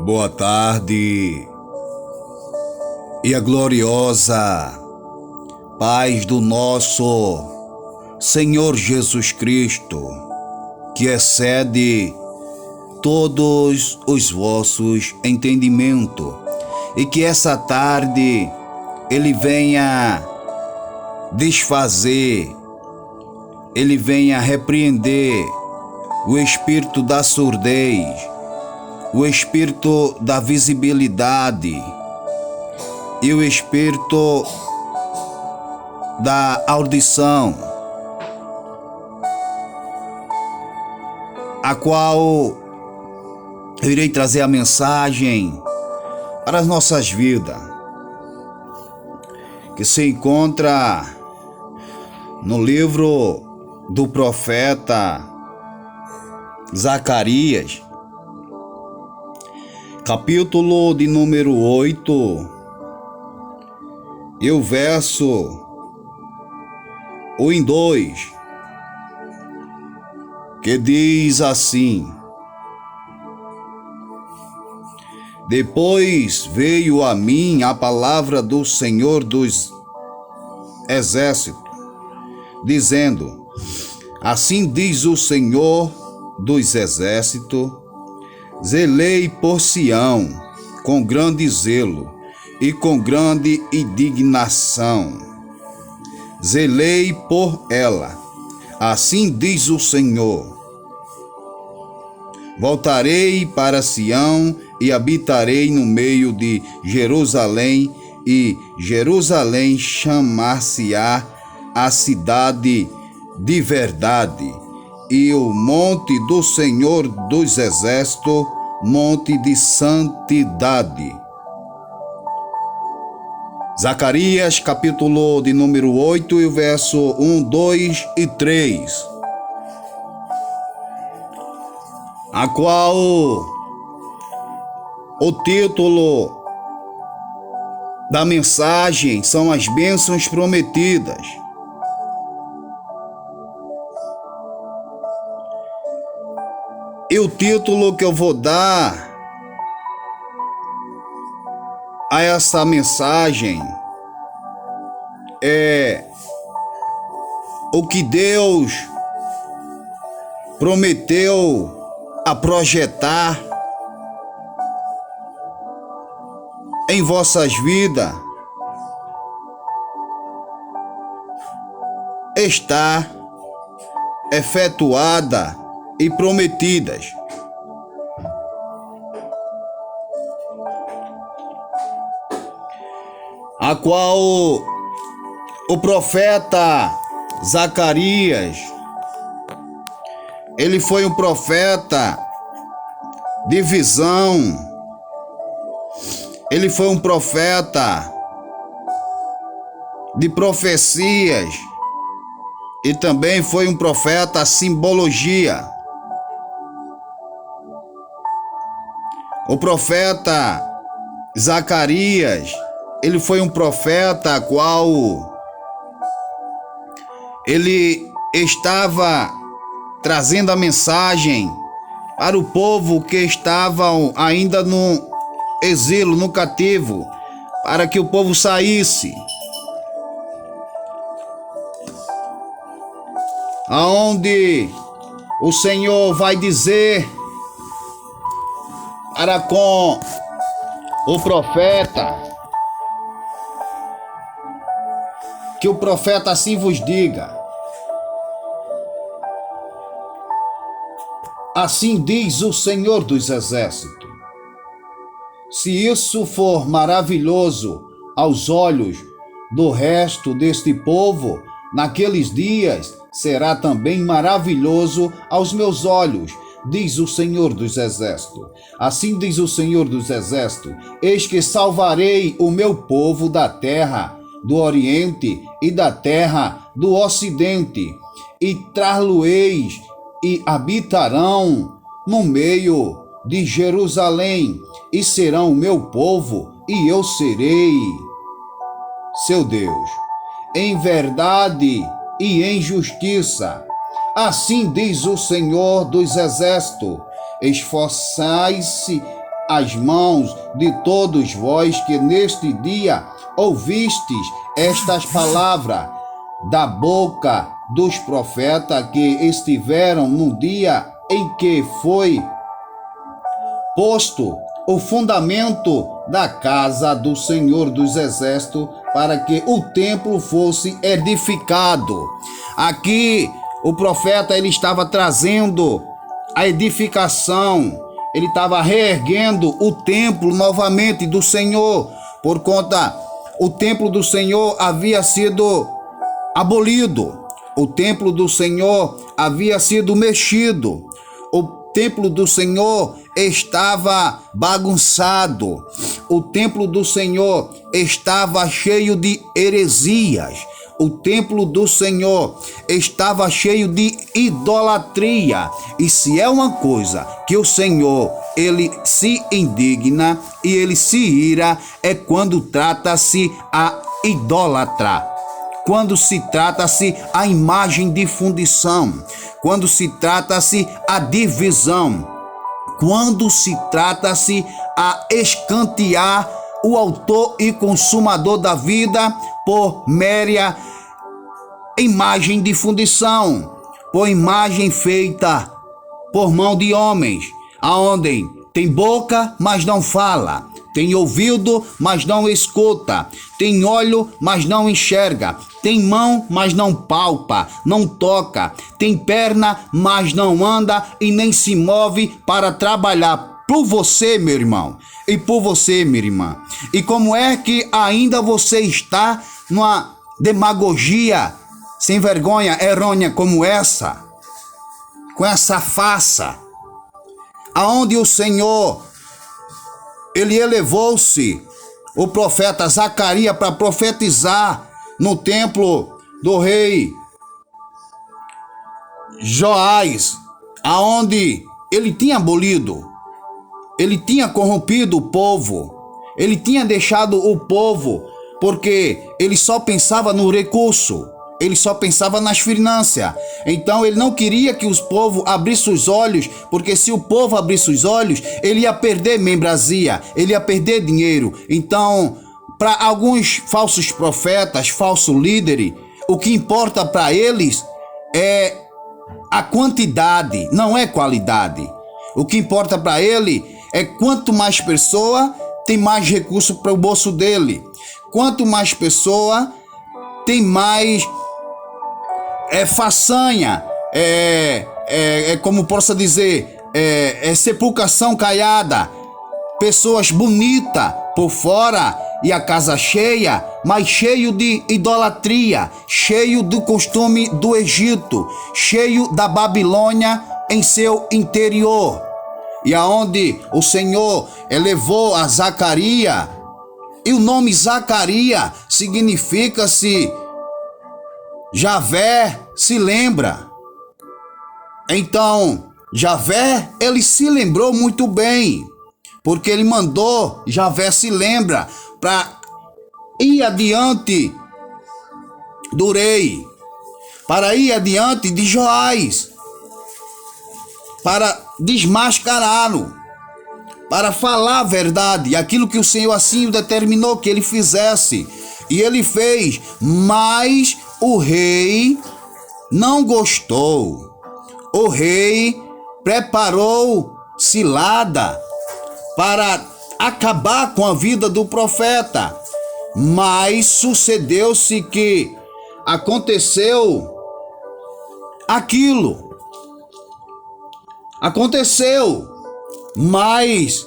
Boa tarde e a gloriosa paz do nosso Senhor Jesus Cristo, que excede todos os vossos entendimentos, e que essa tarde Ele venha desfazer, Ele venha repreender o espírito da surdez, o espírito da visibilidade e o espírito da audição, a qual eu irei trazer a mensagem para as nossas vidas, que se encontra no livro do profeta Zacarias, capítulo de número 8, e o verso 1 e 2, que diz assim: Depois veio a mim a palavra do Senhor dos Exércitos, dizendo: Assim diz o Senhor dos Exércitos, zelei por Sião com grande zelo e com grande indignação. Zelei por ela, assim diz o Senhor. Voltarei para Sião e habitarei no meio de Jerusalém, e Jerusalém chamar-se-á a cidade de verdade, e o monte do Senhor dos Exércitos, monte de santidade. Zacarias, capítulo de número 8, e o verso 1, 2 e 3, a qual o título da mensagem são as bênçãos prometidas. E o título que eu vou dar a essa mensagem é o que Deus prometeu a projetar em vossas vidas está efetuada e prometidas. A qual o profeta Zacarias, ele foi um profeta de visão, ele foi um profeta de profecias e também foi um profeta simbologia. O profeta Zacarias, ele foi um profeta qual ele estava trazendo a mensagem para o povo que estavam ainda no exílio, no cativo, para que o povo saísse. Aonde o Senhor vai dizer para com o profeta, que o profeta assim vos diga: Assim diz o Senhor dos Exércitos. Se isso for maravilhoso aos olhos do resto deste povo, naqueles dias será também maravilhoso aos meus olhos, diz o Senhor dos Exércitos. Assim diz o Senhor dos Exércitos: Eis que salvarei o meu povo da terra do Oriente e da terra do Ocidente, e trar-lo-eis e habitarão no meio de Jerusalém, e serão o meu povo, e eu serei seu Deus, em verdade e em justiça. Assim diz o Senhor dos Exércitos: esforçai-se as mãos de todos vós que neste dia ouvistes estas palavras da boca dos profetas que estiveram no dia em que foi posto o fundamento da casa do Senhor dos Exércitos, para que o templo fosse edificado. Aqui o profeta ele estava trazendo a edificação, ele estava reerguendo o templo novamente do Senhor, por conta o templo do Senhor havia sido abolido, o templo do Senhor havia sido mexido, o templo do Senhor estava bagunçado, o templo do Senhor estava cheio de heresias, o templo do Senhor estava cheio de idolatria. E se é uma coisa que o Senhor ele se indigna e ele se ira, é quando trata-se a idolatrar, quando se trata-se a imagem de fundição, quando se trata-se a divisão, quando se trata-se a escantear o autor e consumador da vida por mera imagem de fundição, por imagem feita por mão de homens, aonde tem boca, mas não fala, tem ouvido, mas não escuta, tem olho, mas não enxerga, tem mão, mas não palpa, não toca, tem perna, mas não anda e nem se move para trabalhar por você, meu irmão, e por você, minha irmã. E como é que ainda você está numa demagogia sem vergonha, errônea como essa, com essa farsa, aonde o Senhor ele elevou-se o profeta Zacarias para profetizar no templo do rei Joás, aonde ele tinha abolido, ele tinha corrompido o povo, ele tinha deixado o povo porque ele só pensava no recurso, ele só pensava nas finanças. Então ele não queria que os povos abrissem os olhos, porque se o povo abrisse os olhos, ele ia perder membresia, ele ia perder dinheiro. Então, para alguns falsos profetas, falsos líderes, o que importa para eles é a quantidade, não é qualidade. O que importa para ele é quanto mais pessoa tem mais recurso para o bolso dele. Quanto mais pessoa tem mais façanha, como posso dizer, sepulcação caiada, pessoas bonitas por fora e a casa cheia, mas cheio de idolatria, cheio do costume do Egito, cheio da Babilônia em seu interior. E aonde o Senhor elevou a Zacarias, e o nome Zacarias significa-se Javé se lembra. Então, Javé, ele se lembrou muito bem, porque ele mandou Javé se lembra para ir adiante do rei, para ir adiante de Joás, para desmascará-lo, para falar a verdade, aquilo que o Senhor assim o determinou que ele fizesse. E ele fez, mas o rei não gostou. O rei preparou cilada para acabar com a vida do profeta. Mas sucedeu-se que aconteceu aquilo. Aconteceu, mas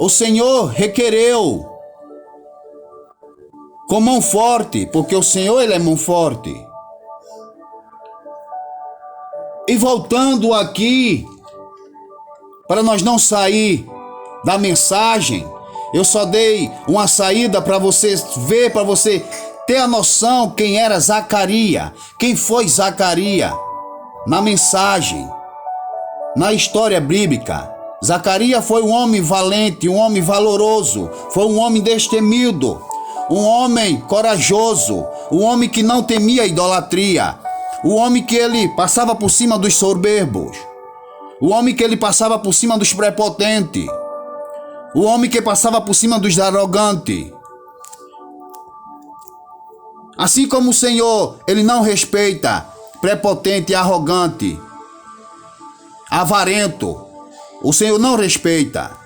o Senhor requereu com mão forte, porque o Senhor ele é mão forte. E voltando aqui, para nós não sair da mensagem, eu só dei uma saída para você ver, para você ter a noção quem era Zacarias, quem foi Zacarias na mensagem, na história bíblica. Zacarias foi um homem valente, um homem valoroso, foi um homem destemido, um homem corajoso, um homem que não temia a idolatria, o homem que ele passava por cima dos soberbos, o homem que ele passava por cima dos prepotentes, o homem que passava por cima dos arrogantes. Assim como o Senhor, ele não respeita prepotente, arrogante, avarento. O Senhor não respeita.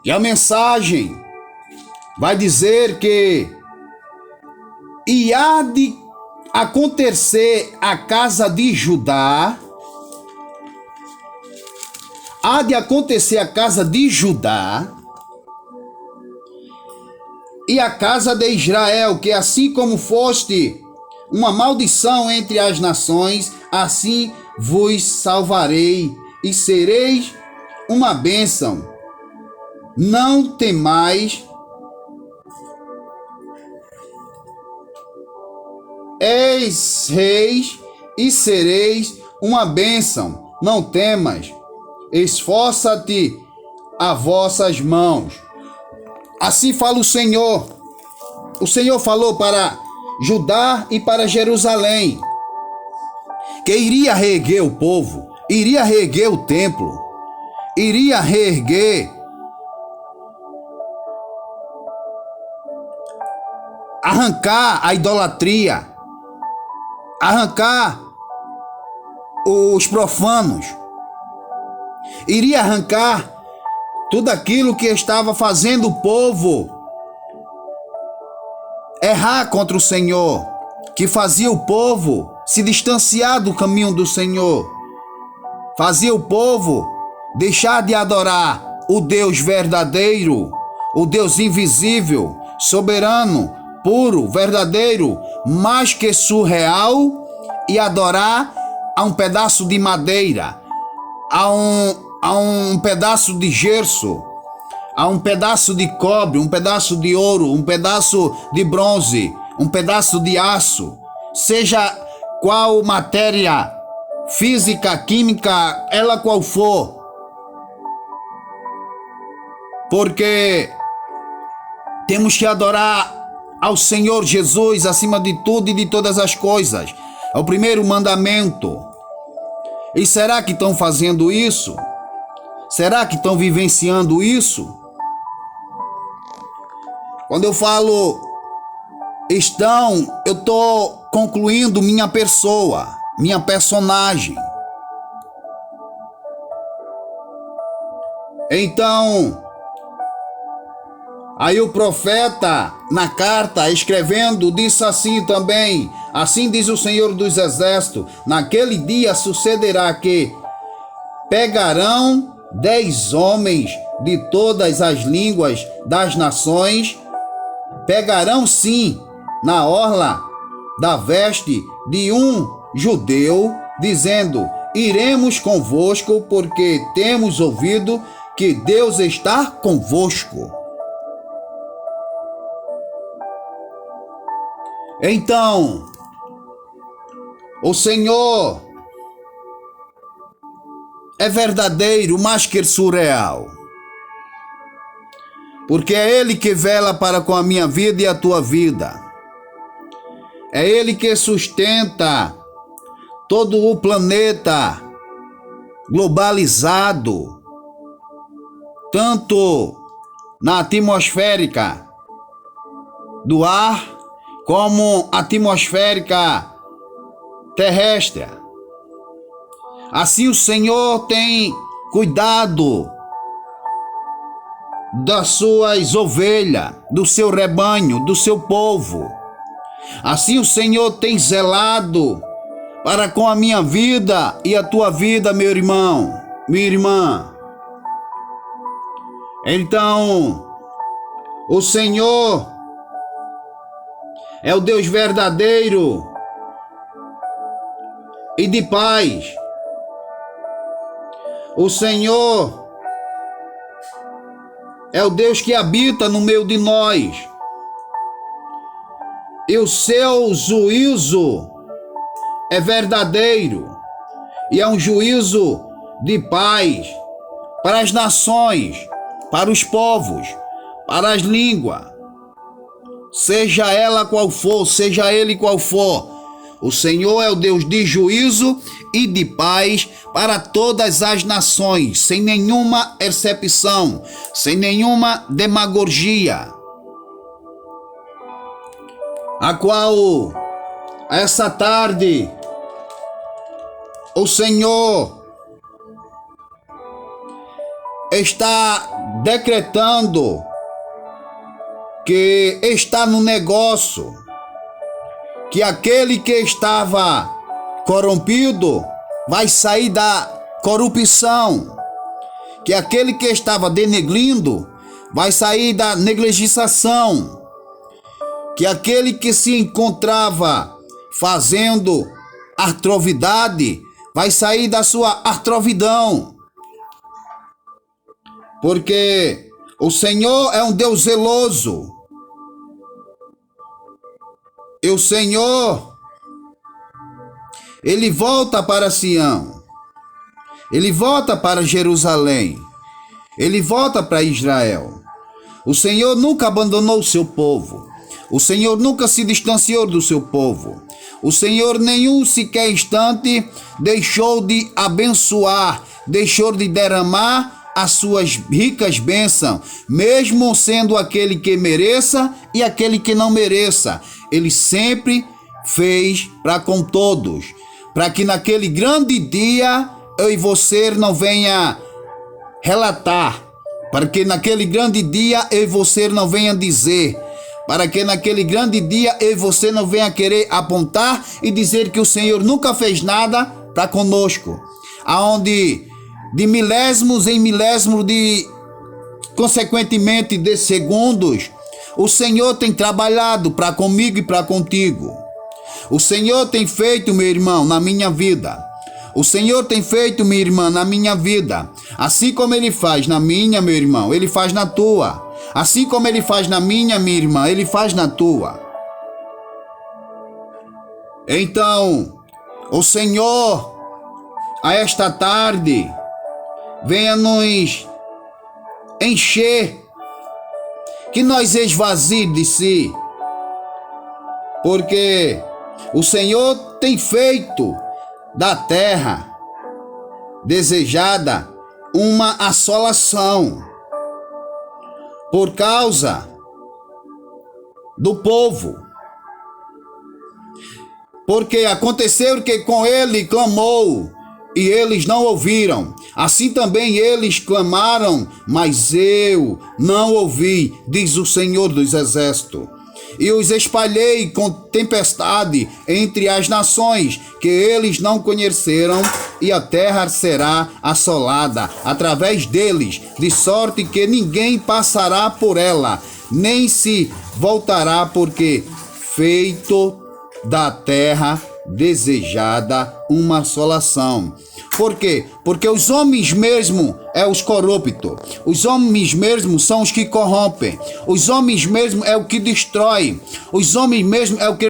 E a mensagem vai dizer que há de acontecer a casa de Judá, há de acontecer a casa de Judá e a casa de Israel, que assim como foste uma maldição entre as nações, assim vos salvarei e sereis uma bênção. Não temais, eis reis e sereis uma bênção. Não temas, esforça-te a vossas mãos. Assim fala o Senhor. O Senhor falou para Judá e para Jerusalém que iria reerguer o povo, iria reerguer o templo, iria reerguer, arrancar a idolatria, arrancar os profanos, iria arrancar tudo aquilo que estava fazendo o povo errar contra o Senhor, que fazia o povo se distanciar do caminho do Senhor, fazia o povo deixar de adorar o Deus verdadeiro, o Deus invisível, soberano, puro, verdadeiro, mais que surreal, e adorar a um pedaço de madeira, a um pedaço de gesso, a um pedaço de cobre, um pedaço de ouro, um pedaço de bronze, um pedaço de aço, seja qual matéria física, química, ela qual for. Porque temos que adorar ao Senhor Jesus acima de tudo e de todas as coisas. É o primeiro mandamento. E será que estão fazendo isso? Será que estão vivenciando isso? Quando eu falo estão, eu estou concluindo minha pessoa, minha personagem. Então, aí o profeta, na carta, escrevendo, disse assim também: assim diz o Senhor dos Exércitos, naquele dia sucederá que pegarão 10 homens de todas as línguas das nações, pegarão sim na orla da veste de um judeu, dizendo: iremos convosco, porque temos ouvido que Deus está convosco. Então, o Senhor é verdadeiro, mais que surreal, porque é Ele que vela para com a minha vida e a tua vida. É Ele que sustenta todo o planeta globalizado, tanto na atmosférica do ar, como atmosférica terrestre. Assim o Senhor tem cuidado das suas ovelhas, do seu rebanho, do seu povo. Assim o Senhor tem zelado para com a minha vida e a tua vida, meu irmão, minha irmã. Então, o Senhor é o Deus verdadeiro e de paz. O Senhor é o Deus que habita no meio de nós. E o seu juízo é verdadeiro e é um juízo de paz para as nações, para os povos, para as línguas. Seja ela qual for, seja ele qual for, O Senhor é o Deus de juízo e de paz para todas as nações, sem nenhuma exceção, sem nenhuma demagogia, a qual essa tarde o Senhor está decretando que está no negócio, que aquele que estava corrompido vai sair da corrupção, que aquele que estava denegrindo vai sair da negligenciação, que aquele que se encontrava fazendo atrovidade vai sair da sua atrovidão, porque o Senhor é um Deus zeloso. E o Senhor, Ele volta para Sião, Ele volta para Jerusalém, Ele volta para Israel. O Senhor nunca abandonou o seu povo, o Senhor nunca se distanciou do seu povo, o Senhor nenhum sequer instante deixou de abençoar, deixou de derramar as suas ricas bênçãos, mesmo sendo aquele que mereça e aquele que não mereça. Ele sempre fez para com todos, para que naquele grande dia eu e você não venha relatar, para que naquele grande dia eu e você não venha dizer, para que naquele grande dia eu e você não venha querer apontar e dizer que o Senhor nunca fez nada para conosco, aonde de milésimos em milésimos consequentemente de segundos, o Senhor tem trabalhado para comigo e para contigo. O Senhor tem feito, meu irmão, na minha vida. O Senhor tem feito, minha irmã, na minha vida. Assim como Ele faz na minha, meu irmão, Ele faz na tua. Assim como Ele faz na minha irmã, Ele faz na tua. Então, o Senhor, a esta tarde, venha nos encher, que nós esvazie de si, porque o Senhor tem feito da terra desejada uma assolação por causa do povo, porque aconteceu que com ele clamou e eles não ouviram. Assim também eles clamaram, mas eu não ouvi, diz o Senhor dos Exércitos. E os espalhei com tempestade entre as nações que eles não conheceram, e a terra será assolada através deles, de sorte que ninguém passará por ela, nem se voltará, porque feito da terra desejada uma assolação. Por quê? Porque os homens mesmo é os corruptos. Os homens mesmo são os que corrompem. Os homens mesmo é o que destrói. Os homens mesmo é o que